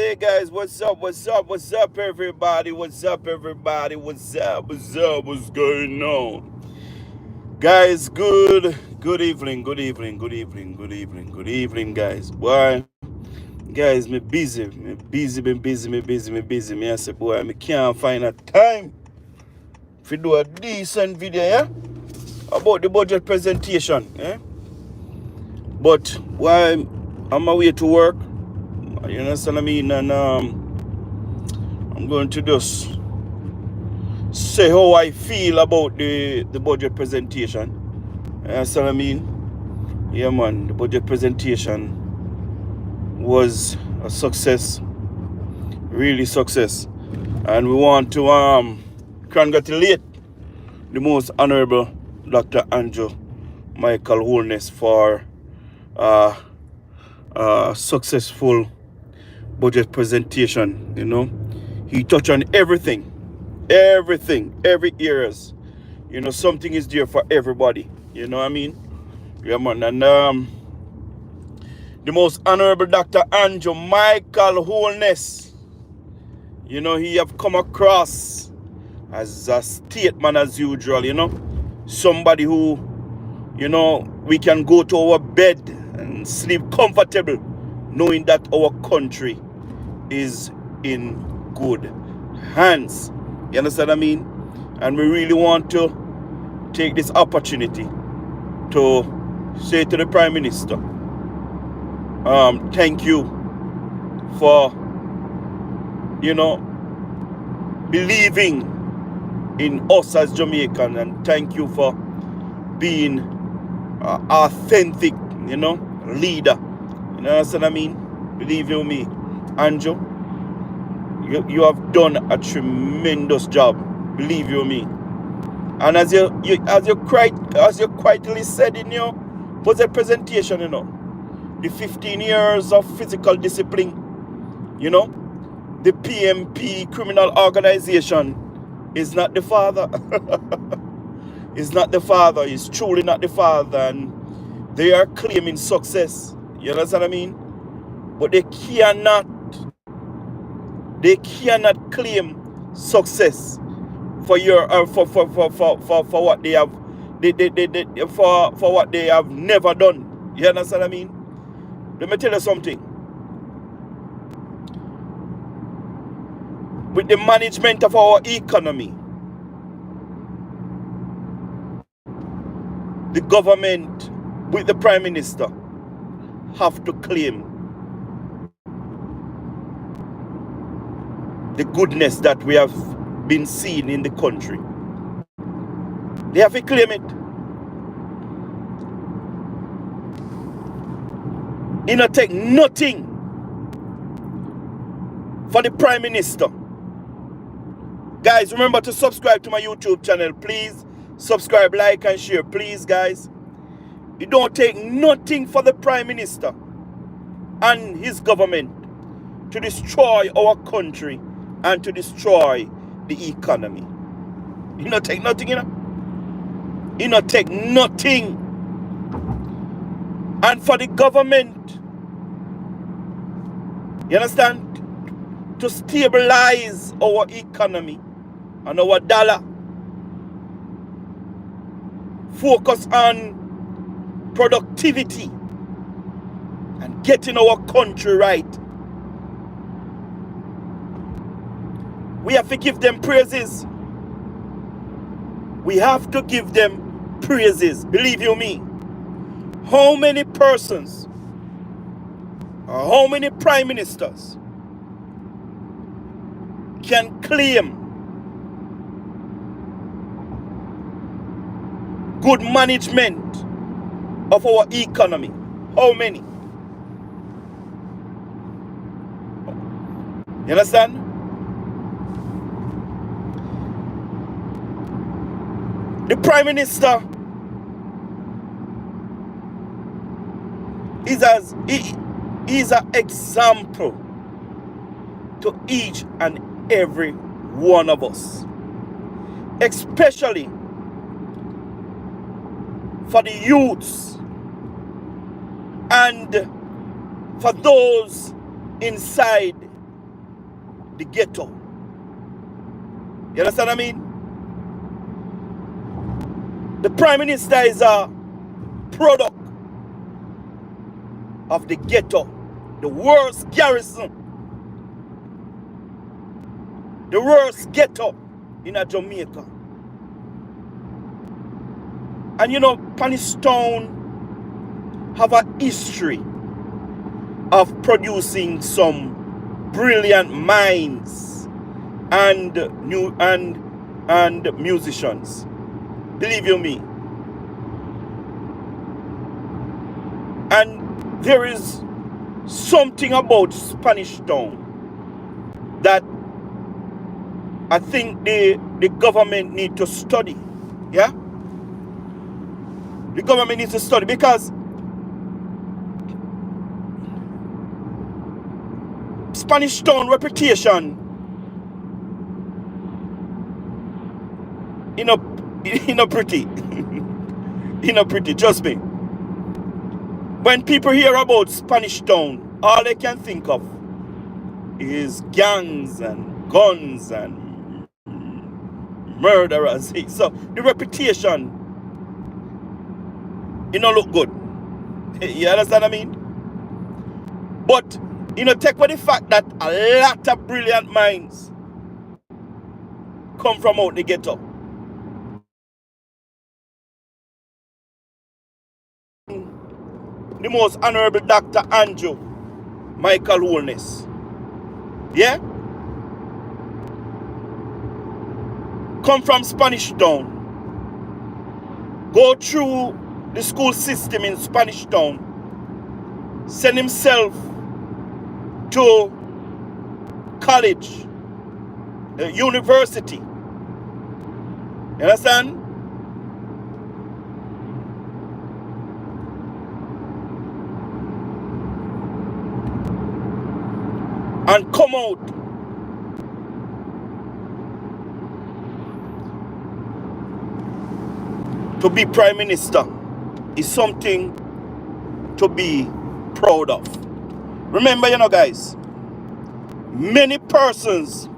Hey guys, what's up? What's up, everybody? What's up, everybody? What's going on? Guys, good evening, guys. Boy, guys, me busy. Me I say, boy, me can't find a time to do a decent video, yeah? About the budget presentation, yeah? But while I'm away to work, you understand what I mean? And I'm going to just say how I feel about the budget presentation. You understand what I mean? Yeah, man, the budget presentation was a success, really success. And we want to congratulate the most honorable Dr. Andrew Michael Holness for successful budget presentation. You know, he touched on everything, every areas. You know, something is there for everybody. You know what I mean? Yeah, man. And the most honorable Dr. Andrew Michael Holness, you know, he have come across as a statesman as usual. You know, somebody who, you know, we can go to our bed and sleep comfortable knowing that our country is in good hands. You understand what I mean? And we really want to take this opportunity to say to the Prime Minister, thank you for, you know, believing in us as Jamaican, and thank you for being authentic, you know, leader. You know what I mean? Believe you me, Andrew, you have done a tremendous job. Believe you me. And as you quietly said in your budget presentation, you know, the 15 years of physical discipline, you know, the PMP criminal organization is not the father. It's not the father. It's truly not the father. And they are claiming success. You understand what I mean? But they cannot claim success for your for what they have for what they have never done. You understand what I mean? Let me tell you something. With the management of our economy, the government with the Prime Minister have to claim the goodness that we have been seeing in the country. They have to claim it. It not take nothing for the Prime Minister. Guys, remember to subscribe to my YouTube channel. Please subscribe, like, and share. Please, guys. It don't take nothing for the Prime Minister and his government to destroy our country and to destroy the economy. It not take nothing, you know. It not take nothing. And for the government, you understand, to stabilize our economy and our dollar, focus on productivity and getting our country right. We have to give them praises. We have to give them praises. Believe you me. How many persons or how many prime ministers can claim good management of our economy? How many? You understand? The Prime Minister is an example to each and every one of us, especially for the youths and for those inside the ghetto. You understand what I mean? The Prime Minister is a product of the ghetto, the worst garrison, the worst ghetto in Jamaica. And you know, Town have a history of producing some brilliant minds and musicians. Believe you me. And there is something about Spanish Town that I think the government need to study. Yeah? The government needs to study, because Spanish Town reputation pretty. Pretty, trust me. When people hear about Spanish Town, all they can think of is gangs and guns and murderers. So the reputation, look good. You understand what I mean? But, take away the fact that a lot of brilliant minds come from out the ghetto. The most honorable Dr. Andrew Michael Holness. Yeah? Come from Spanish Town. Go through the school system in Spanish Town. Send himself to college, university. You understand? And come out to be Prime Minister is something to be proud of. Remember, guys, many persons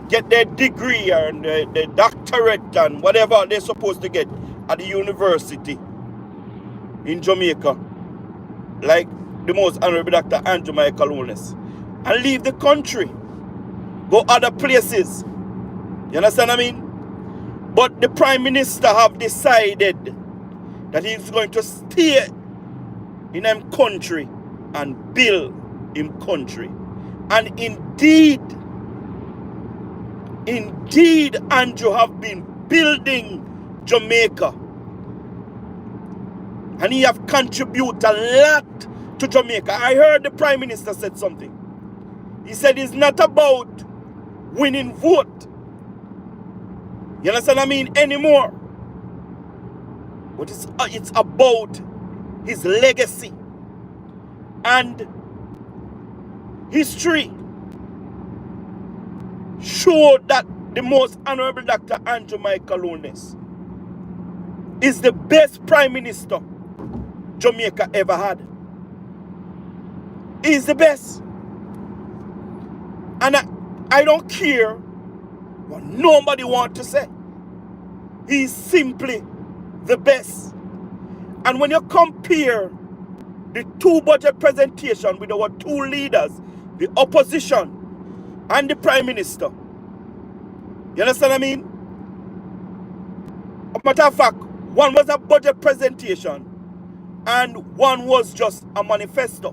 get their degree and their doctorate and whatever they're supposed to get at the university in Jamaica, like the most honorable Dr. Andrew Michael Holness, and leave the country, go other places. You understand what I mean? But the Prime Minister have decided that he's going to stay in him country and build him country. And indeed, Andrew have been building Jamaica. And he have contributed a lot to Jamaica. I heard the Prime Minister said something. He said it's not about winning vote. You understand what I mean? Anymore. But it's about his legacy and history. Showed that the most honorable Dr. Andrew Michael Holness is the best Prime Minister Jamaica ever had. He's the best. And I don't care what nobody wants to say. He's simply the best. And when you compare the two budget presentation with our two leaders, the opposition and the Prime Minister, you understand what I mean? As a matter of fact, one was a budget presentation and one was just a manifesto.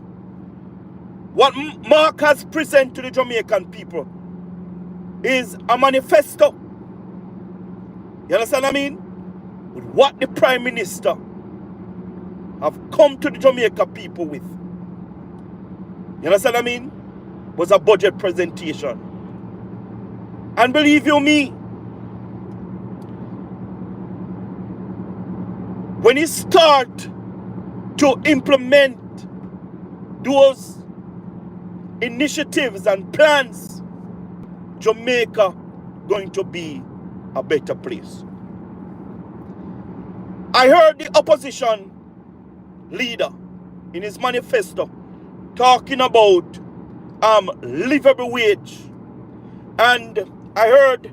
What Mark has presented to the Jamaican people is a manifesto. You understand what I mean? With what the Prime Minister have come to the Jamaica people with. You understand what I mean? Was a budget presentation. And believe you me, when he start to implement those initiatives and plans, Jamaica going to be a better place. I heard the opposition leader in his manifesto talking about livable wage. And I heard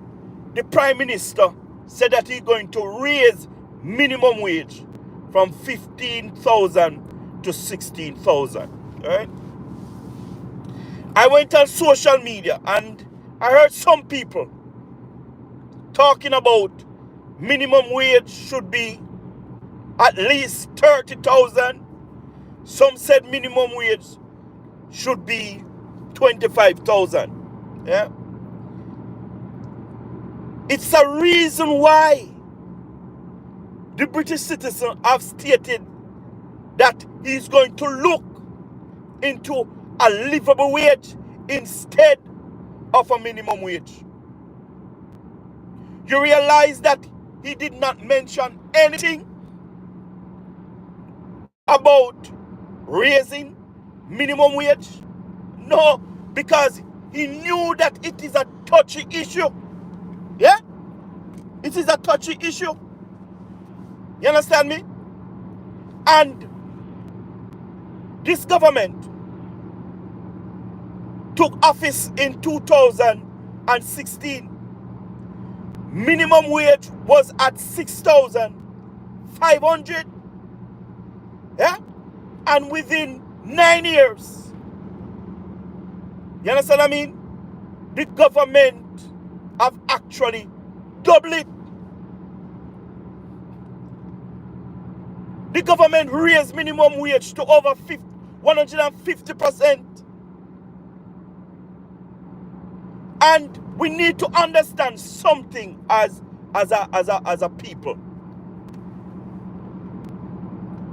the Prime Minister said that he's going to raise minimum wage from 15,000 to 16,000. Right? I went on social media and I heard some people talking about minimum wage should be at least 30,000. Some said minimum wage should be 25,000. Yeah. It's a reason why the British citizen have stated that he's going to look into a livable wage instead of a minimum wage. You realize that he did not mention anything about raising minimum wage? No, because he knew that it is a touchy issue. Yeah? It is a touchy issue. You understand me? And this government took office in 2016. Minimum wage was at 6,500. Yeah? And within 9 years, you understand what I mean? The government have actually doubled it. The government raised minimum wage to over 150%. And we need to understand something as a people.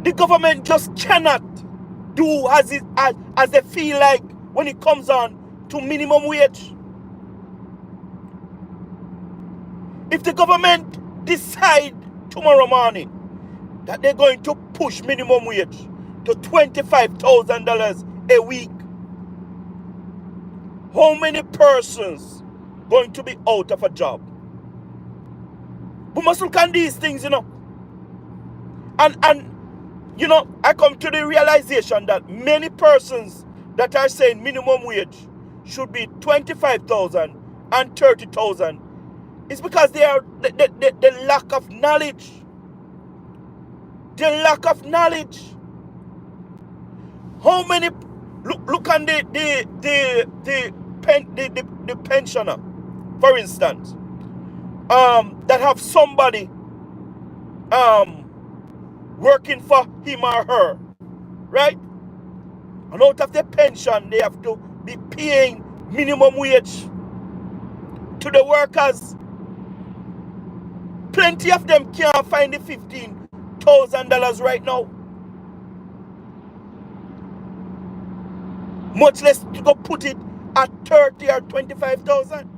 The government just cannot do as they feel like when it comes on to minimum wage. If the government decide tomorrow morning that they're going to push minimum wage to $25,000 a week, how many persons going to be out of a job? We must look at these things, you know. And you know, I come to the realization that many persons that are saying minimum wage should be 25,000 and 30,000 is because they are the lack of knowledge. The lack of knowledge. How many look on the pensioner, for instance, that have somebody working for him or her, right? And out of their pension, they have to be paying minimum wage to the workers. Plenty of them can't find the $15,000 right now. Much less to go put it at 30 or 25,000.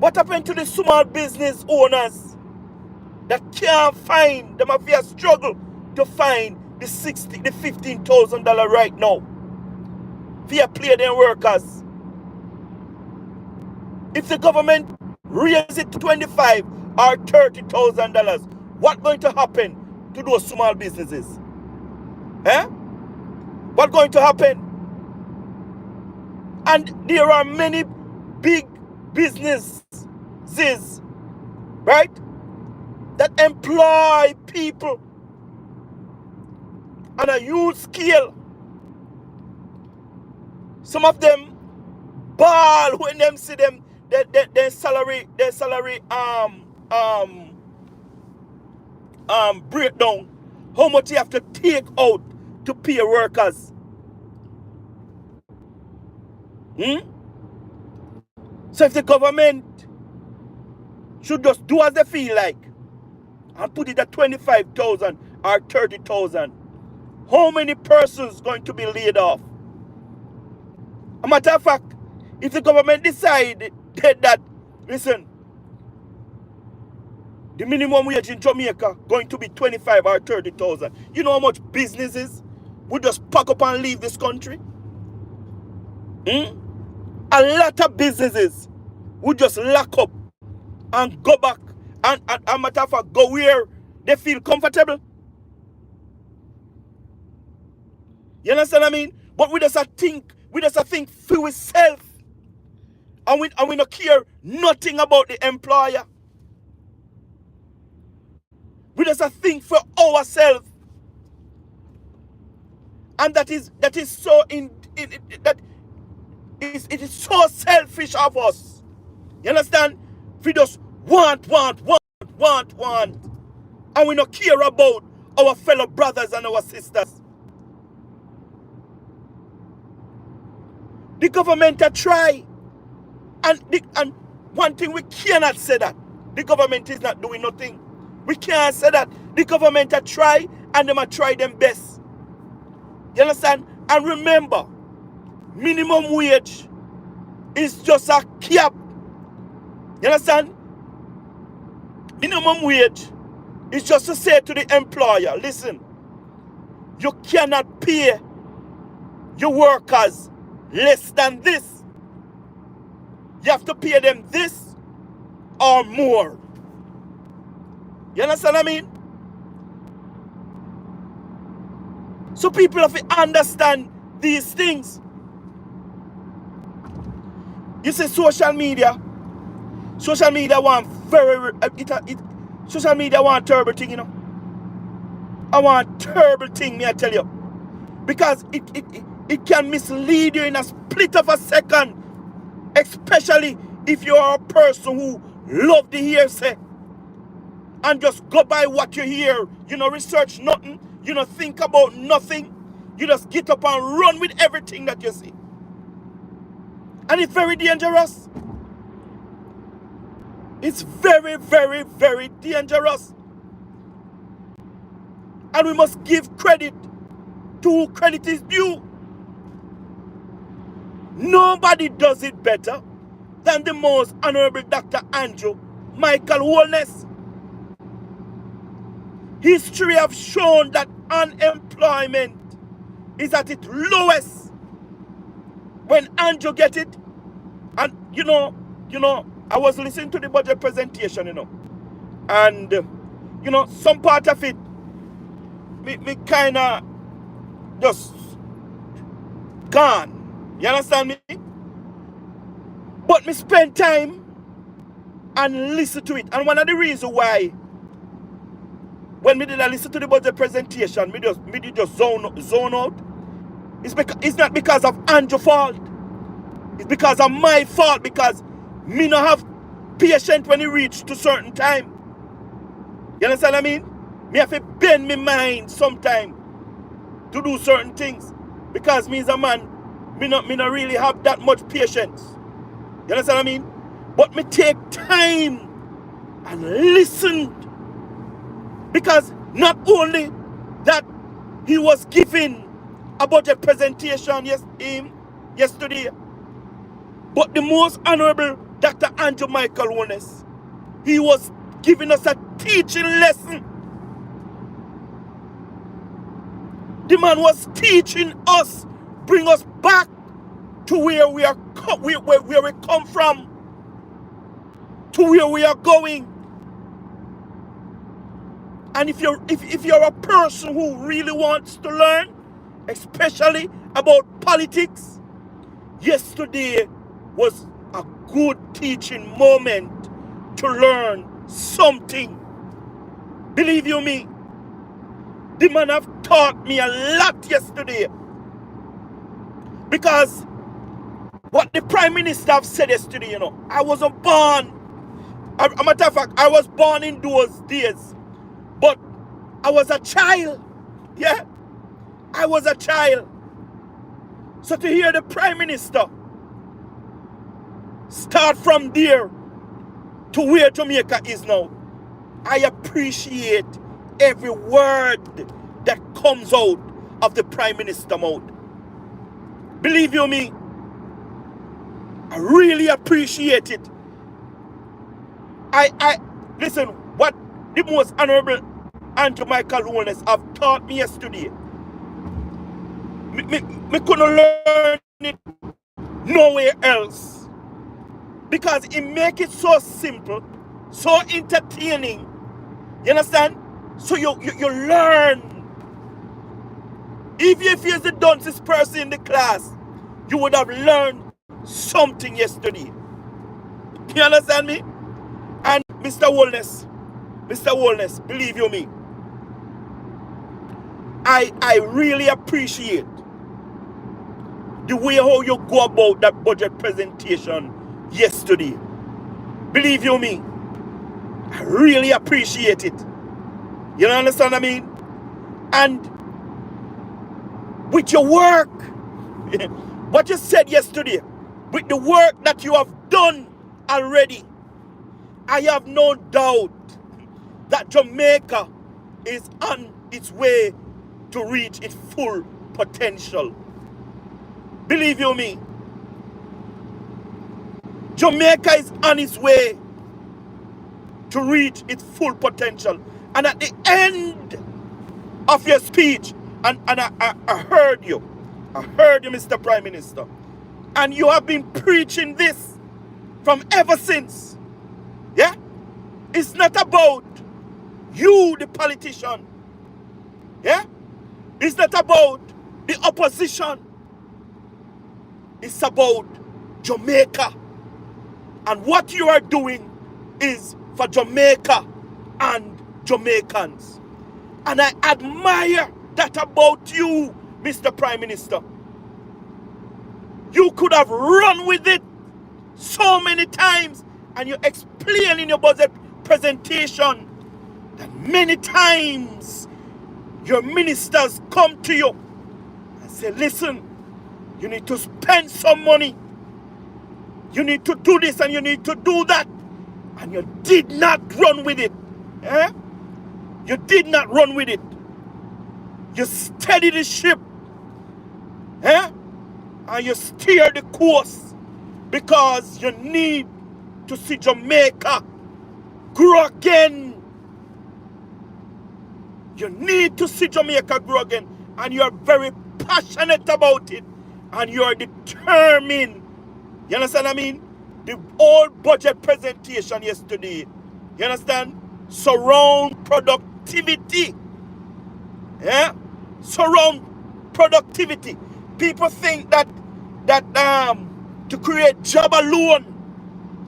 What happened to the small business owners that can't find, them have a struggle to find the $15,000 right now via play their workers? If the government raises it to $25,000 or $30,000, what's going to happen to those small businesses? Eh? What's going to happen? And there are many big businesses, right, that employ people on a huge scale. Some of them ball when them see them their salary breakdown. How much you have to take out to pay workers. So if the government should just do as they feel like and put it at 25,000 or 30,000, how many persons going to be laid off? A matter of fact, if the government decide that, listen, the minimum wage in Jamaica going to be 25 or 30,000, you know how much businesses would just pack up and leave this country? A lot of businesses would just lock up and go back and a matter of fact, go where they feel comfortable. You understand what I mean? But we just think We just think for ourselves. And we don't care nothing about the employer. We just think for ourselves. And that is so it is so selfish of us. You understand? We just want. And we don't care about our fellow brothers and our sisters. The government are try. And one thing we cannot say that. The government is not doing nothing. We can't say that. The government are try and them are try them best. You understand? And remember, minimum wage is just a cap. You understand? Minimum wage is just to say to the employer, listen, you cannot pay your workers less than this. You have to pay them this or more. You understand what I mean? So people have to understand these things. You see, social media want social media want terrible thing, you know. I want terrible thing, me I tell you. Because it can mislead you in a split of a second. Especially if you are a person who love the hearsay. And just go by what you hear. You know, research nothing. You know, think about nothing. You just get up and run with everything that you see. And it's very dangerous. It's very, very, very dangerous. And we must give credit to who credit is due. Nobody does it better than the most honorable Dr. Andrew Michael Holness. History have shown that unemployment is at its lowest when Andrew get it. And you know, I was listening to the budget presentation, you know, and you know, some part of it me kind of just gone. You understand me? But me spend time and listen to it. And one of the reasons why when me did listen to the budget presentation, me did just zone out. It's not because of Andrew's fault. It's because of my fault, because me not have patience when it reach to certain time. You understand what I mean? Me have to bend my mind sometime to do certain things. Because me as a man, me not really have that much patience. You understand what I mean? But me take time and listen. Because not only that he was giving a budget presentation yesterday, but the most honorable Dr. Andrew Michael Holness, he was giving us a teaching lesson. The man was teaching us, bring us back to where we come from, to where we are going. And if you're a person who really wants to learn, especially about politics, yesterday was a good teaching moment to learn something. Believe you me, the man have taught me a lot yesterday. Because what the Prime Minister have said yesterday, you know, I wasn't born. As a matter of fact, I was born in those days. But I was a child. Yeah. I was a child. So to hear the Prime Minister start from there to where Jamaica is now, I appreciate every word that comes out of the Prime Minister mouth. Believe you me, I really appreciate it. I listen, what the most honorable Andrew Michael Holness have taught me yesterday, me couldn't learn it nowhere else. Because it make it so simple, so entertaining. You understand? So you learn. Even if you're the dumbest person in the class, you would have learned something yesterday. You understand me? And Mr. Holness, believe you me, I really appreciate the way how you go about that budget presentation yesterday. Believe you me, I really appreciate it. You understand what I mean? And with your work, what you said yesterday, with the work that you have done already, I have no doubt that Jamaica is on its way to reach its full potential. Believe you me, Jamaica is on its way to reach its full potential. And at the end of your speech, and I heard you, Mr. Prime Minister, and you have been preaching this from ever since. Yeah? It's not about you, the politician. Yeah? It's not about the opposition. It's about Jamaica. And what you are doing is for Jamaica and Jamaicans. And I admire that about you, Mr. Prime Minister. You could have run with it so many times, and you explain in your budget presentation that many times your ministers come to you and say, listen, you need to spend some money. You need to do this and you need to do that. And you did not run with it. Eh? You did not run with it. You steadied the ship. Eh? And you steer the course, because you need to see Jamaica grow again. You need to see Jamaica grow again. And you are very passionate about it. And you are determined. You understand what I mean? The old budget presentation yesterday, you understand? Surround productivity. Yeah? Surround productivity. People think that to create job alone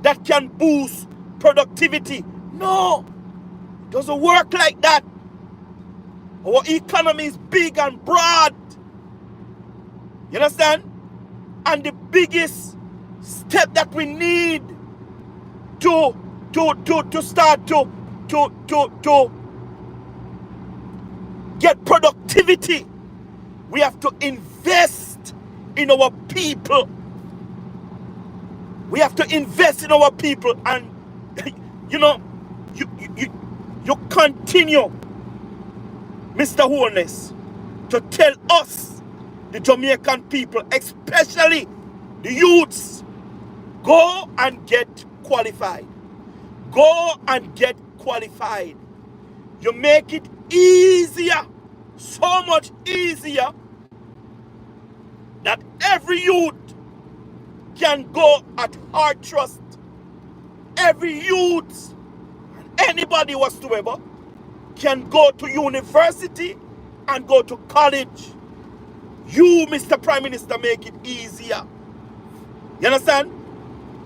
that can boost productivity. No, it doesn't work like that. Our economy is big and broad. You understand? And the biggest step that we need to start to get productivity, we have to invest in our people. We have to invest in our people. And you know, you continue, Mr. Holness, to tell us, the Jamaican people, especially the youths, go and get qualified. Go and get qualified. You make it easier, so much easier, that every youth can go at hard trust. Every youth, anybody whatsoever, can go to university and go to college. You, Mr. Prime Minister, make it easier. You understand?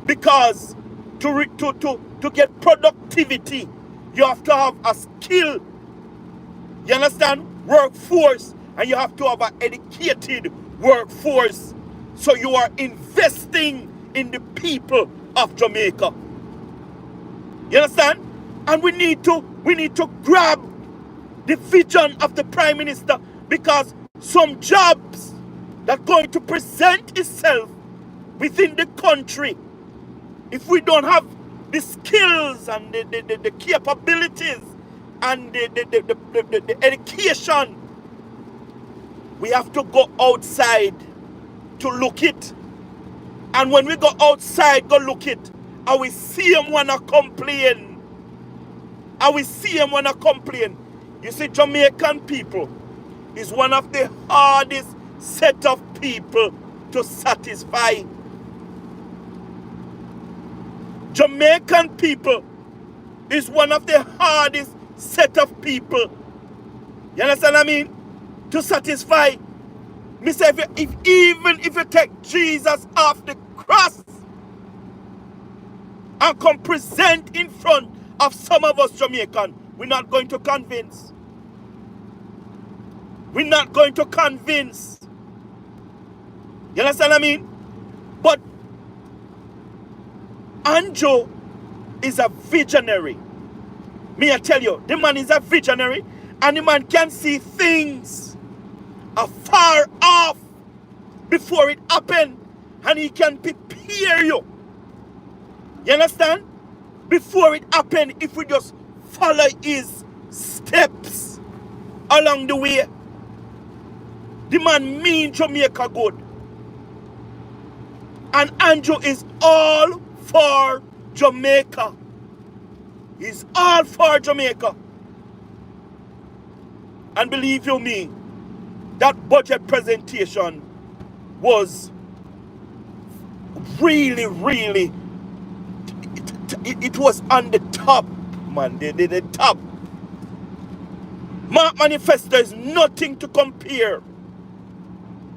Because to get productivity, you have to have a skill. You understand? Workforce. And you have to have an educated workforce. So you are investing in the people of Jamaica. You understand? And we need to grab the vision of the Prime Minister, because some jobs that are going to present itself within the country, if we don't have the skills and the capabilities and the education, we have to go outside to look it. And when we go outside, go look it, and we see them wanna complain. And we see them wanna complain. You see, Jamaican people is one of the hardest set of people to satisfy. Jamaican people is one of the hardest set of people, you understand what I mean, to satisfy. Me say even if you take Jesus off the cross and come present in front of some of us Jamaican, we're not going to convince. We're not going to convince. You understand what I mean? But Andrew is a visionary. Me I tell you, the man is a visionary, and the man can see things afar off before it happen, and he can prepare you. You understand? Before it happen, if we just follow his steps along the way. The man mean Jamaica good. And Andrew is all for Jamaica. He's all for Jamaica. And believe you me, that budget presentation was really, really, it was on the top, man. The top. Mark Manifesto is nothing to compare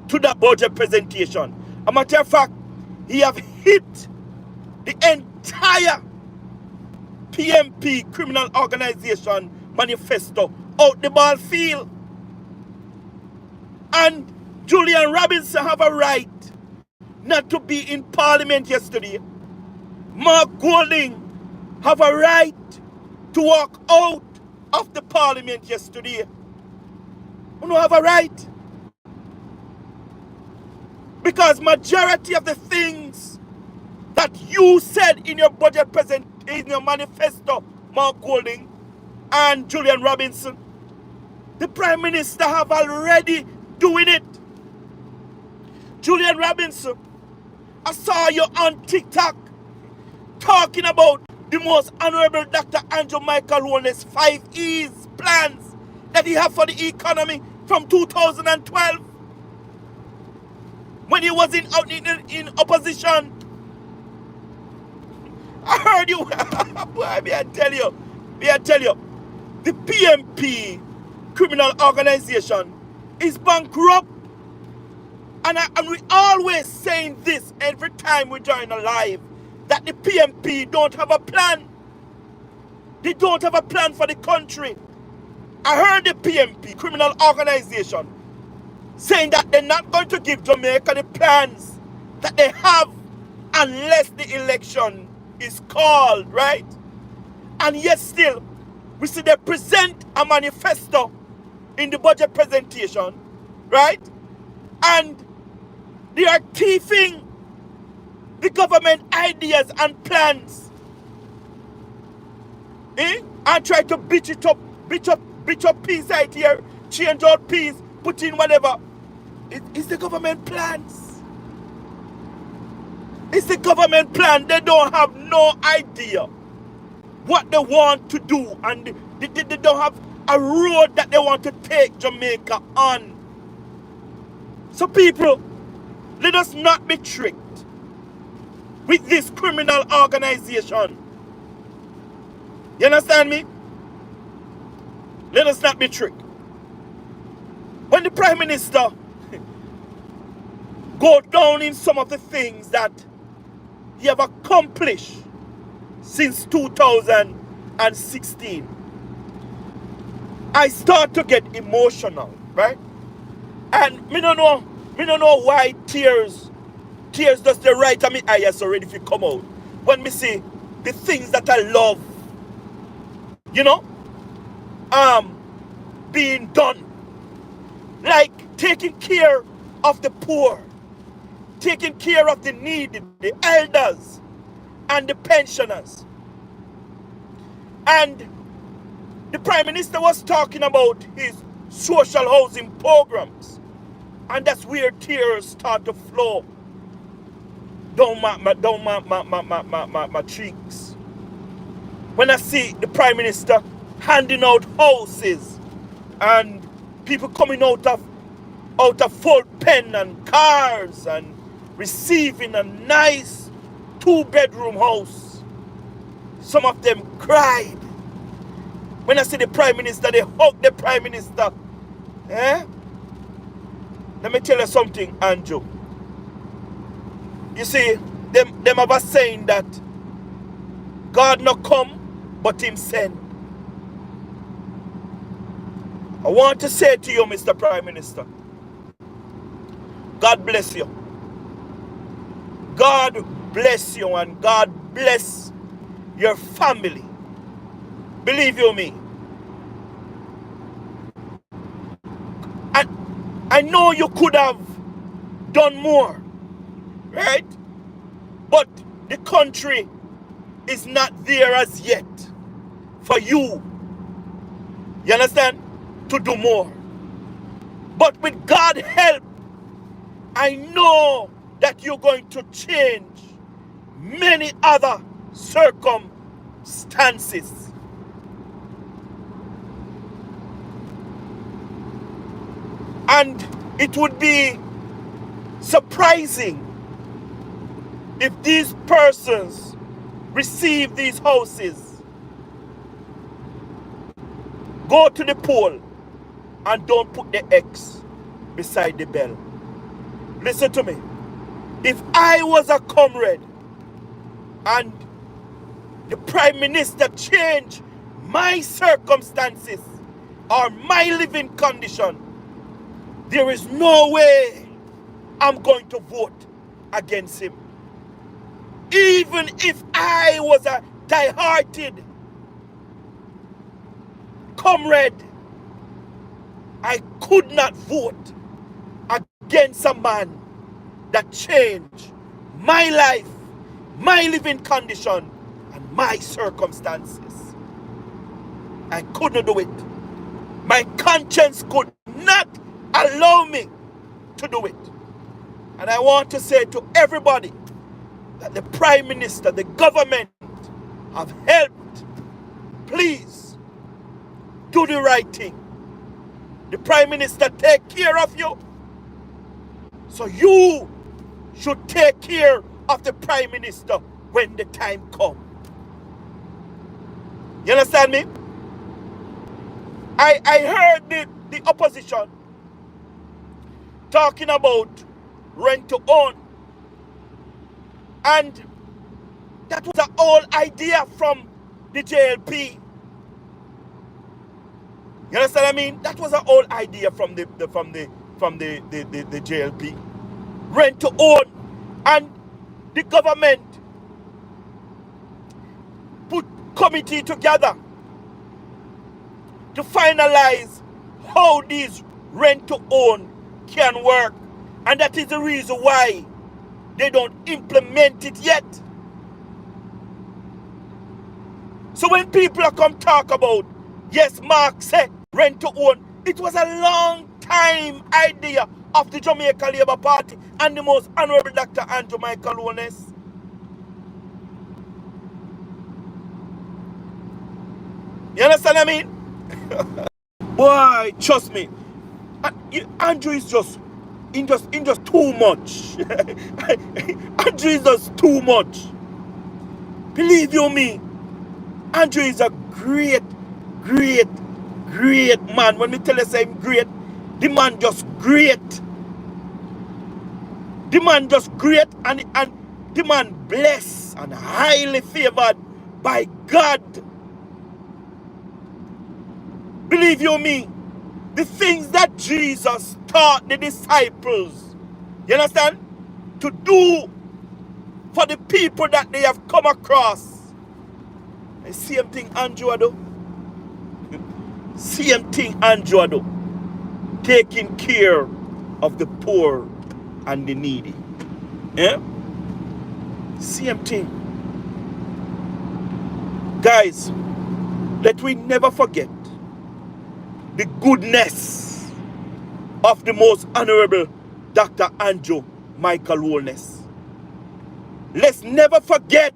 to that budget presentation. A matter of fact, he have hit the entire PMP criminal organization manifesto out the ball field. And Julian Robinson have a right not to be in parliament yesterday. Mark Golding have a right to walk out of the parliament yesterday. You don't have a right. Because majority of the things that you said in your budget in your manifesto, Mark Golding and Julian Robinson, the Prime Minister have already doing it. Julian Robinson, I saw you on TikTok talking about the most honorable Dr. Andrew Michael Holness 5 E's plans that he have for the economy from 2012 when he was in opposition. I heard you. Boy, may I tell you, the PMP criminal organization is bankrupt. And we always saying this every time we join a live, that the PMP don't have a plan. They don't have a plan for the country. I heard the PMP criminal organization saying that they're not going to give Jamaica the plans that they have unless the election is called, right? And yet still, we see they present a manifesto in the budget presentation, right? And they are thieving the government ideas and plans. And try to bitch up piece right here, change out piece, put in whatever. It's the government plans. It's the government plan. They don't have no idea what they want to do, and they don't have a road that they want to take Jamaica on. So people, let us not be tricked with this criminal organization. You understand me? Let us not be tricked. When the Prime Minister go down in some of the things that he have accomplished since 2016, I start to get emotional, right? And me don't know why tears just the right of me eyes already if you come out. When me see the things that I love, being done. Like taking care of the poor, taking care of the needy, the elders, and the pensioners. And the Prime Minister was talking about his social housing programs. And that's where tears start to flow down my cheeks. When I see the Prime Minister handing out houses and people coming out of full pen and cars and receiving a nice 2-bedroom house. Some of them cried. When I see the Prime Minister, they hug the Prime Minister. Let me tell you something, Andrew. You see, them have a saying that God not come, but him send. I want to say to you, Mr. Prime Minister, God bless you. God bless you and God bless your family. Believe you me. And I know you could have done more, right? But the country is not there as yet for you. You understand? To do more. But with God's help, I know that you're going to change many other circumstances. And it would be surprising if these persons receive these houses, go to the poll and don't put the X beside the bell. Listen to me. If I was a comrade and the Prime Minister changed my circumstances or my living condition, there is no way I'm going to vote against him. Even if I was a die-hearted comrade, I could not vote against a man that changed my life, my living condition, and my circumstances. I couldn't do it. My conscience could not allow me to do it. And I want to say to everybody that the Prime Minister, the government have helped. Please do the right thing. The Prime Minister take care of you, so you should take care of the Prime Minister when the time comes. You understand me? I heard the opposition talking about rent to own, and that was an old idea from the JLP. You understand what I mean? That was an old idea from the JLP. Rent to own. And the government put committee together to finalize how these rent to own can work. And that is the reason why they don't implement it yet. So when people come talk about, yes, Mark said rent to own, it was a long time idea of the Jamaica Labour Party and the most honorable Dr. Andrew Michael Holness. You understand what I mean? Boy, trust me, Andrew is just too much. Andrew is just too much. Believe you me, Andrew is a great man. When we tell us I'm great, the man just great. The man just great, and the man blessed and highly favored by God. Believe you me, the things that Jesus taught the disciples, you understand, to do for the people that they have come across. The same thing Andrew do. Same thing Andrew do. Taking care of the poor and the needy. Yeah? Same thing. Guys, let we never forget the goodness of the most honorable Dr. Andrew Michael Holness. Let's never forget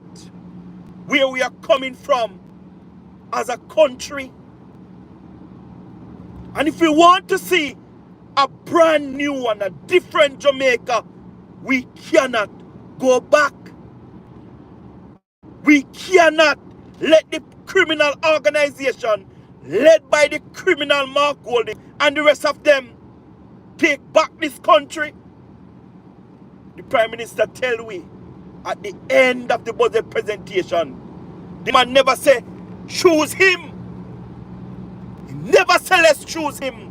where we are coming from as a country. And if we want to see a brand new and a different Jamaica, we cannot go back. We cannot let the criminal organization led by the criminal Mark Golding and the rest of them take back this country. The Prime Minister tell we at the end of the budget presentation, the man never say choose him. He never say let's choose him.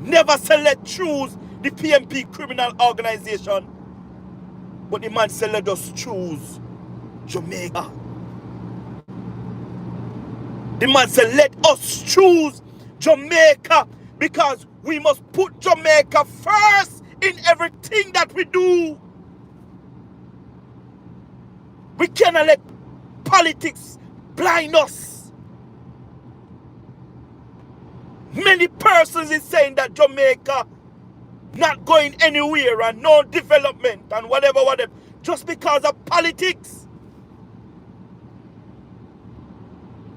Never say let's choose the PMP criminal organization. But the man said let us choose Jamaica. The man said let us choose Jamaica because we must put Jamaica first in everything that we do. We cannot let politics blind us. Many persons is saying that Jamaica not going anywhere and no development and whatever, just because of politics.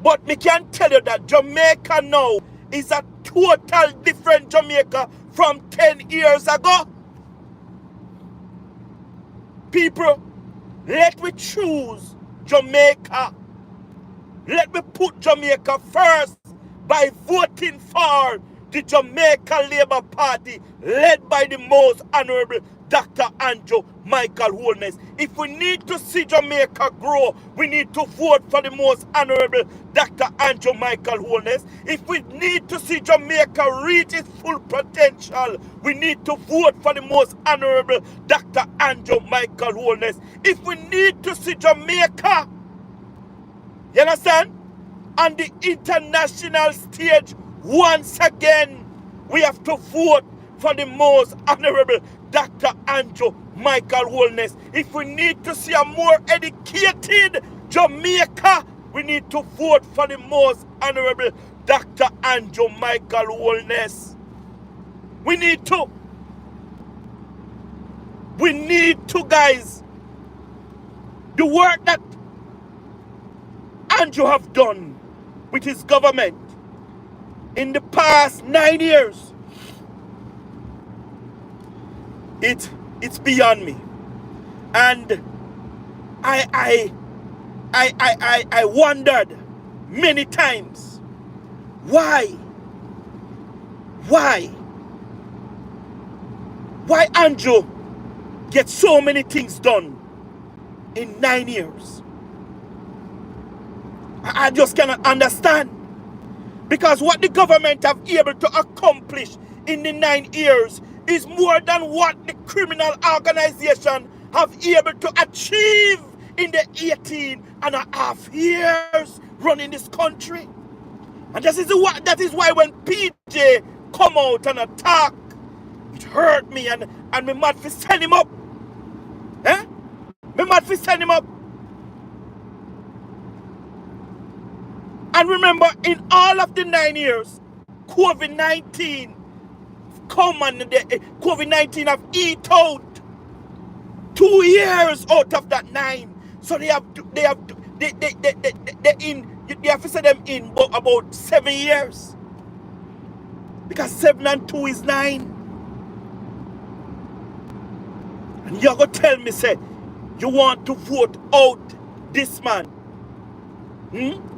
But me can tell you that Jamaica now is a total different Jamaica from 10 years ago. People, let me choose Jamaica. Let me put Jamaica first by voting for the Jamaica Labour Party led by the most honorable Dr. Andrew Michael Holness. If we need to see Jamaica grow, we need to vote for the most honorable Dr. Andrew Michael Holness. If we need to see Jamaica reach its full potential, we need to vote for the most honorable Dr. Andrew Michael Holness. If we need to see Jamaica, you understand, on the international stage, once again, we have to vote for the most honorable Dr. Andrew Michael Holness. If we need to see a more educated Jamaica, we need to vote for the most honorable Dr. Andrew Michael Holness. We need to, guys. The work that Andrew have done with his government in the past 9 years, it's beyond me. And I wondered many times why Andrew gets so many things done in 9 years. I just cannot understand. Because what the government have able to accomplish in the 9 years is more than what the criminal organization have able to achieve in the 18.5 years running this country. And that is why when PJ come out and attack, it hurt me and me mad for send him up. Me mad for send him up. And remember, in all of the 9 years, COVID-19 come and COVID-19 have eat out 2 years out of that 9. So they have to set them in about 7 years. Because 7 and 2 is 9. And you're going to tell me, say, you want to vote out this man?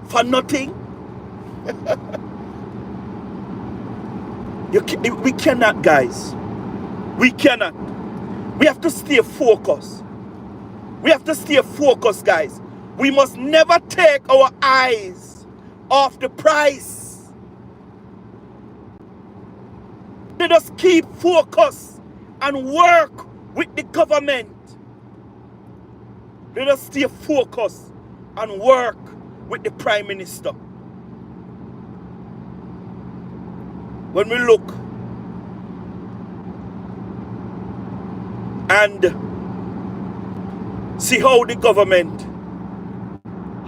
For nothing? We cannot, guys. We cannot. We have to stay focused. We have to stay focused, guys. We must never take our eyes off the prize. Let us keep focused and work with the government. Let us stay focused and work with the Prime Minister. When we look and see how the government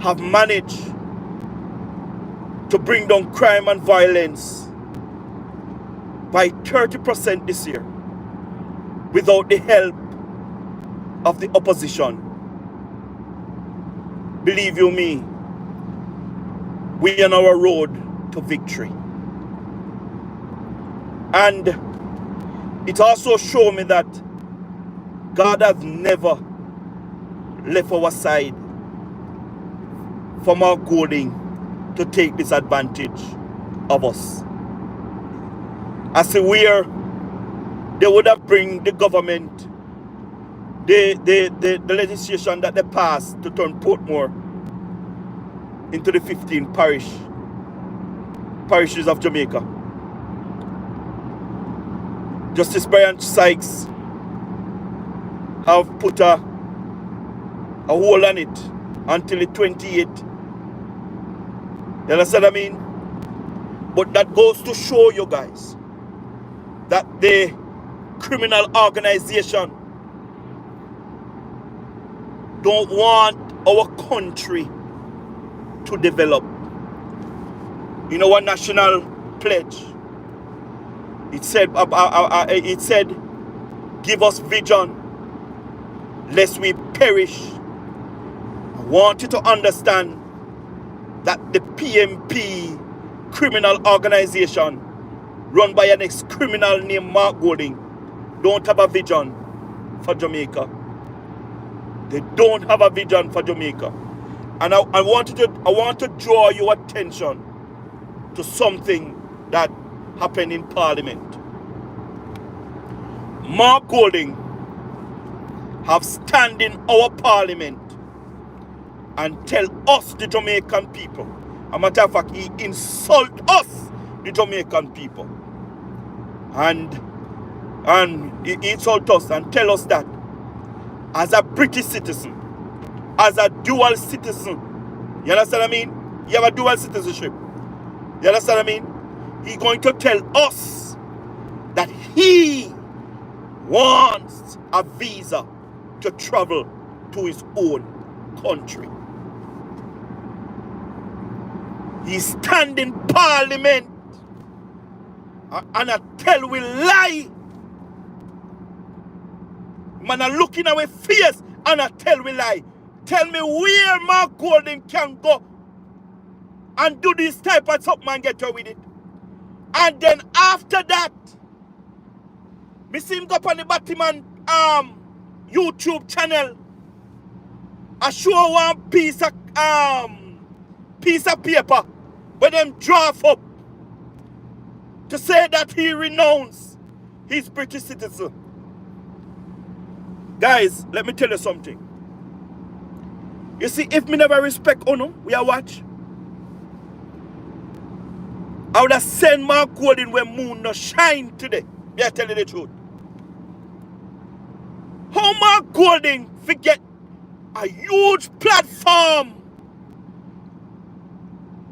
have managed to bring down crime and violence by 30% this year without the help of the opposition, believe you me, we are on our road to victory. And it also showed me that God has never left our side from our calling to take disadvantage of us. as to where they would have bring the government, the legislation that they passed to turn Portmore into the 15 parishes of Jamaica. Justice Brian Sykes have put a hold on it until the 28th. You understand what I mean? But that goes to show you guys that the criminal organization don't want our country to develop. You know, our national pledge, it said, give us vision lest we perish. I want you to understand that the PMP criminal organization run by an ex-criminal named Mark Golding don't have a vision for Jamaica. They don't have a vision for Jamaica. And I want to draw your attention to something that happened in Parliament. Mark Golding have stand in our Parliament and tell us, the Jamaican people. As a matter of fact, he insult us, the Jamaican people. And he insult us and tell us that as a British citizen, as a dual citizen, you understand what I mean? You have a dual citizenship. You understand what I mean? He's going to tell us that he wants a visa to travel to his own country. He stand in Parliament and I tell we lie. Man, I look in our face and I tell we lie. Tell me where Mark Golding can go and do this type of something and get away with it. And then after that, me see him go up on the Batman YouTube channel. I show one piece of paper where them draft up to say that he renounced his British citizen. Guys, let me tell you something. You see, if me never respect Ono, we are watch. I would have sent Mark Golding when moon no shine today. Me I tell you the truth. How Mark Golding forget a huge platform,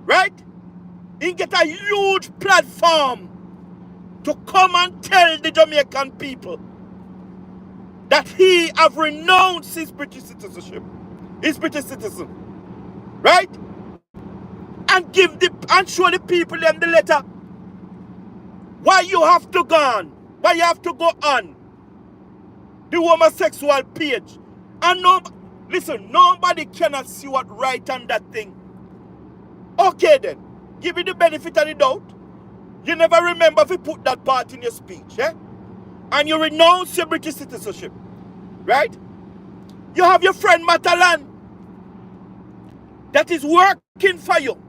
right? He get a huge platform to come and tell the Jamaican people that he have renounced his British citizenship, his British citizen, right? And show the people them the letter. Why you have to go on? Why you have to go on the homosexual page? And listen, nobody cannot see what right on that thing. Okay then, give you the benefit of the doubt. You never remember if you put that part in your speech, eh? And you renounce your British citizenship, right? You have your friend Matalan that is working for you,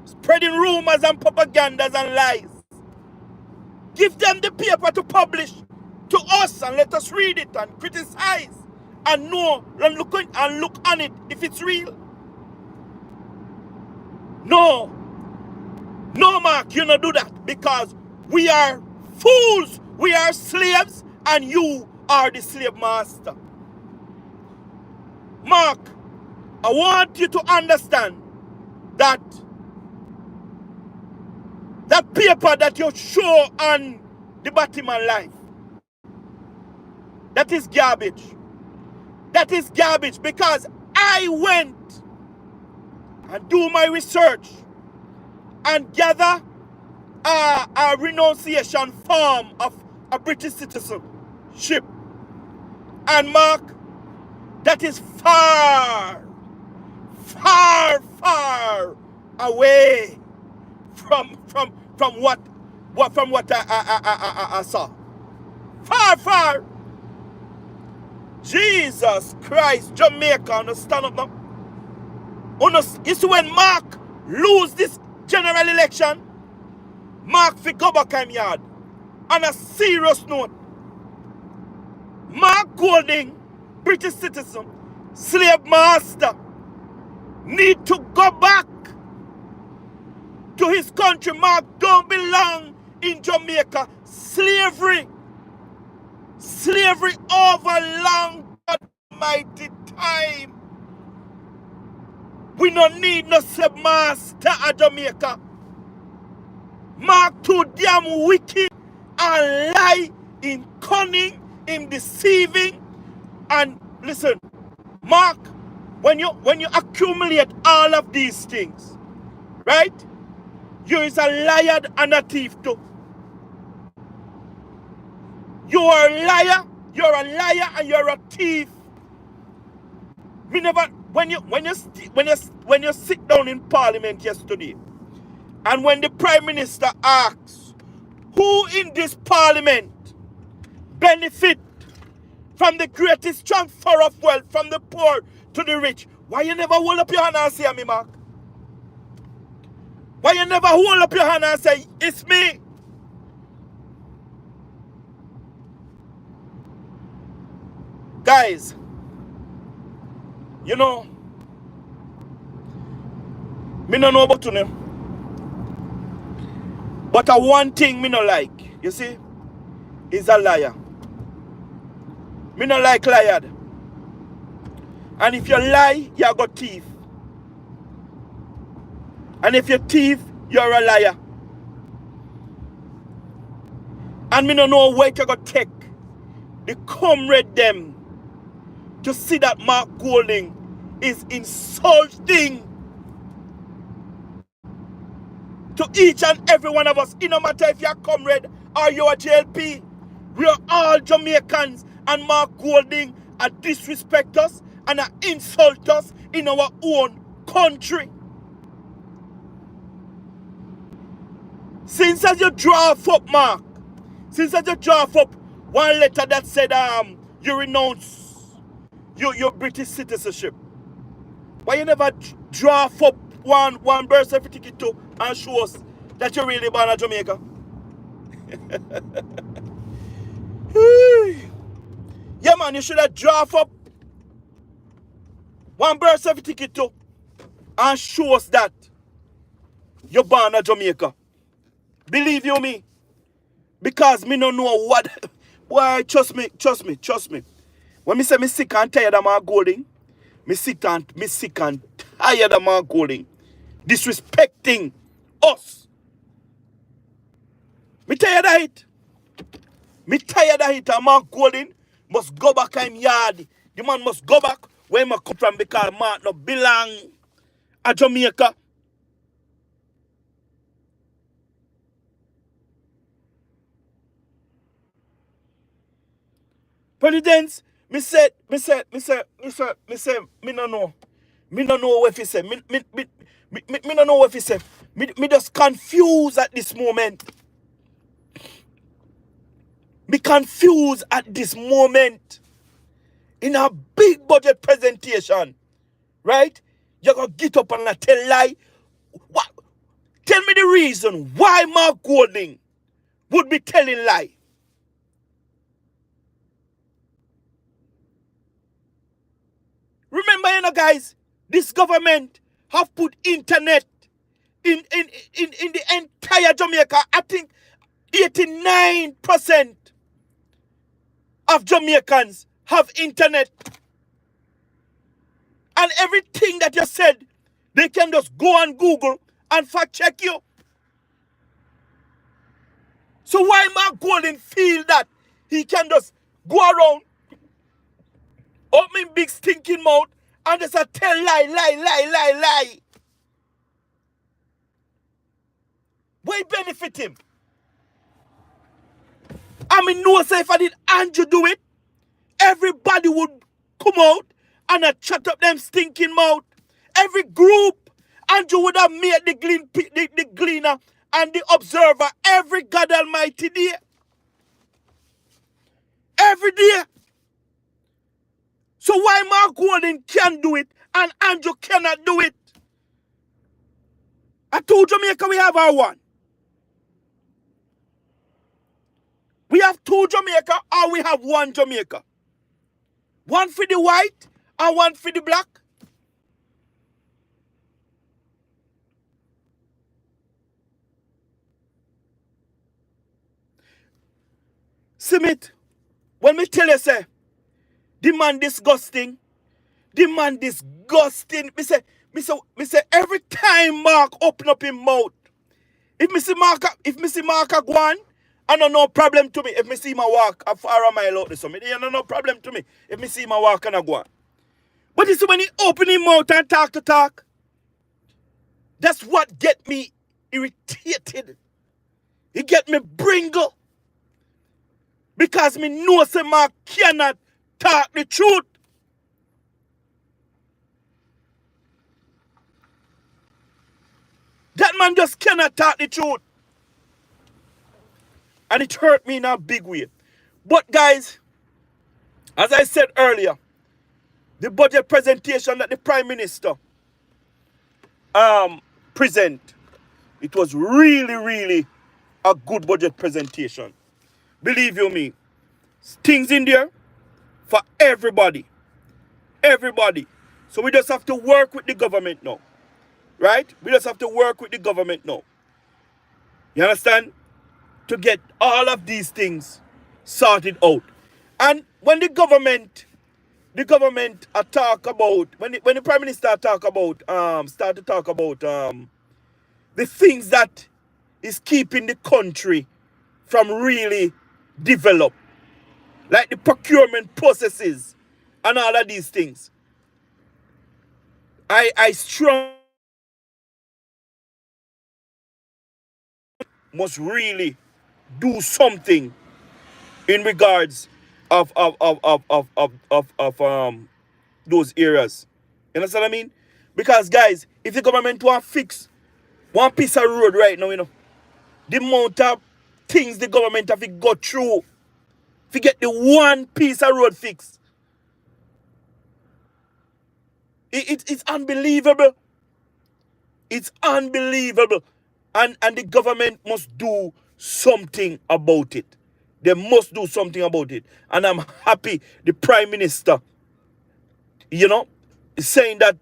spreading rumors and propagandas and lies. Give them the paper to publish to us and let us read it and criticize and know and look on it if it's real. No, Mark, you don't do that because we are fools, we are slaves, and you are the slave master. Mark, I want you to understand that that paper that you show on the Batman Life, that is garbage. That is garbage because I went and do my research and gather a renunciation form of a British citizenship. And Mark, that is far, far, far away from what I saw. Far, far. Jesus Christ, Jamaica, stand up now. You see when Mark lose this general election, Mark fi go back him yard. On a serious note, Mark Golding, British citizen, slave master, need to go back to his country. Mark don't belong in Jamaica. Slavery over long mighty time. We don't need no slave master at Jamaica. Mark too damn wicked and lie, in cunning, in deceiving. And listen, Mark, when you accumulate all of these things, right? You is a liar and a thief too. You are a liar, you're a liar, and you're a thief. Me never, when you sit down in Parliament yesterday, and when the Prime Minister asks, who in this Parliament benefit from the greatest transfer of wealth from the poor to the rich? Why you never hold up your hand and say, me, Mark? Why you never hold up your hand and say, it's me? Guys, you know, me no know about them. But one thing me no like, you see, is a liar. Me no like liar. And if you lie, you got thief. And if you thief, you're a liar. And me no know where you got take the comrade them to see that Mark Golding is insulting to each and every one of us. It no matter if you're a comrade or you're a JLP. We are all Jamaicans, and Mark Golding disrespect us and insult us in our own country. Since as you draw up, Mark, since as you draw up one letter that said you renounce your British citizenship, why you never draw up one birth certificate too and show us that you're really born in Jamaica? Yeah, man, you should have draw up one birth certificate too and show us that you're born in Jamaica. Believe you me, because me no know what. Why? Trust me. When me say me sick and tired of Mark Golding, me sick and tired of Mark Golding disrespecting us. Me tired of it. And Mark Golding must go back in yard. The man must go back where he come from, because Mark no belong at Jamaica. Presidents, me no know. Me no know what he say. Me no know what he say. Me just confused at this moment. Me confused at this moment. In a big budget presentation, right? You're going to get up and tell lie. What? Tell me the reason why Mark Golding would be telling lie. Remember, you know, guys, this government have put internet in the entire Jamaica. I think 89% of Jamaicans have internet. And everything that you said, they can just go on Google and fact check you. So why Mark Golding feel that he can just go around, open big stinking mouth, and just tell lie? Why benefit him? I mean, no, say if I did Andrew do it, everybody would come out and chat up them stinking mouth. Every group, Andrew would have made the Gleaner and the Observer every God Almighty day. Every day. So why Mark Golding can do it and Andrew cannot do it? I told Jamaica we have our one. We have two Jamaica or we have one Jamaica? One for the white and one for the black? Simit, when me tell you say, the man disgusting, the man disgusting. Me say every time Mark open up his mouth, if me see Mark go on, I don't no problem to me. If me see him walk a far a mile out there, so me no problem to me. If me see him walk and I go on. But you see when he open his mouth and talk, that's what get me irritated. It get me bringle. Because me know say Mark cannot talk the truth. That man just cannot talk the truth. And it hurt me in a big way. But guys, as I said earlier, the budget presentation that the Prime Minister present, it was really, really a good budget presentation. Believe you me, things in there for everybody. Everybody. So we just have to work with the government now. Right? We just have to work with the government now. You understand? To get all of these things sorted out. And when the government talk about, when the Prime Minister start to talk about the things that is keeping the country from really develop, like the procurement processes and all of these things, I strongly must really do something in regards of those areas. You understand what I mean? Because guys, if the government want to fix one piece of road right now, the amount of things the government have to go through to get the one piece of road fixed, it's unbelievable. It's unbelievable. And the government must do something about it. They must do something about it. And I'm happy the Prime Minister, is saying that,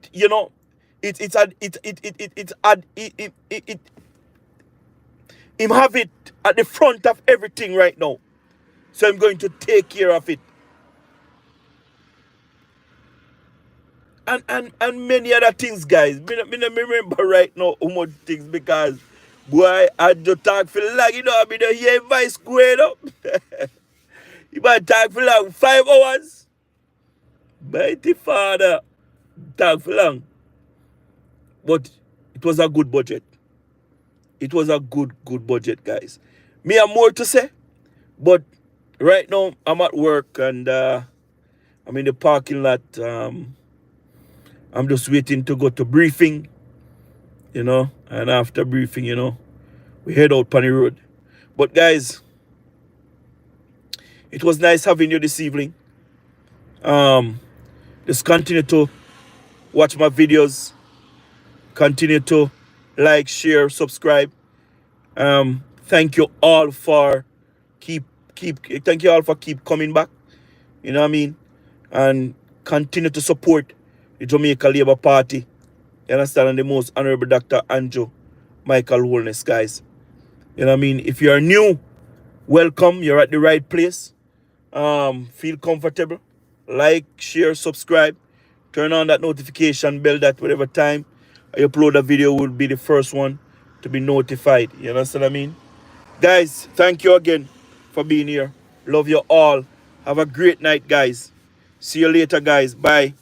him have it at the front of everything right now. So I'm going to take care of it. And many other things, guys. Me remember right now how much things, because boy, I just talk for long, I be the hear voice going up. You might talk for long, 5 hours. Mighty Father, talk for long. But it was a good budget. It was a good budget, guys. Me have more to say, but right now I'm at work and I'm in the parking lot. I'm just waiting to go to briefing, and after briefing, we head out on the road. But guys, it was nice having you this evening. Just continue to watch my videos. Continue to like, share, subscribe. Thank you all for keep coming back. You know what I mean? And continue to support the Jamaica Labour Party. You understand? And the most honorable Dr. Andrew Michael Holness, guys. You know what I mean? If you are new, welcome. You're at the right place. Feel comfortable. Like, share, subscribe. Turn on that notification bell that whatever time I upload a video will be the first one to be notified. You understand what I mean? Guys, thank you again for being here. Love you all. Have a great night, guys. See you later, guys. Bye.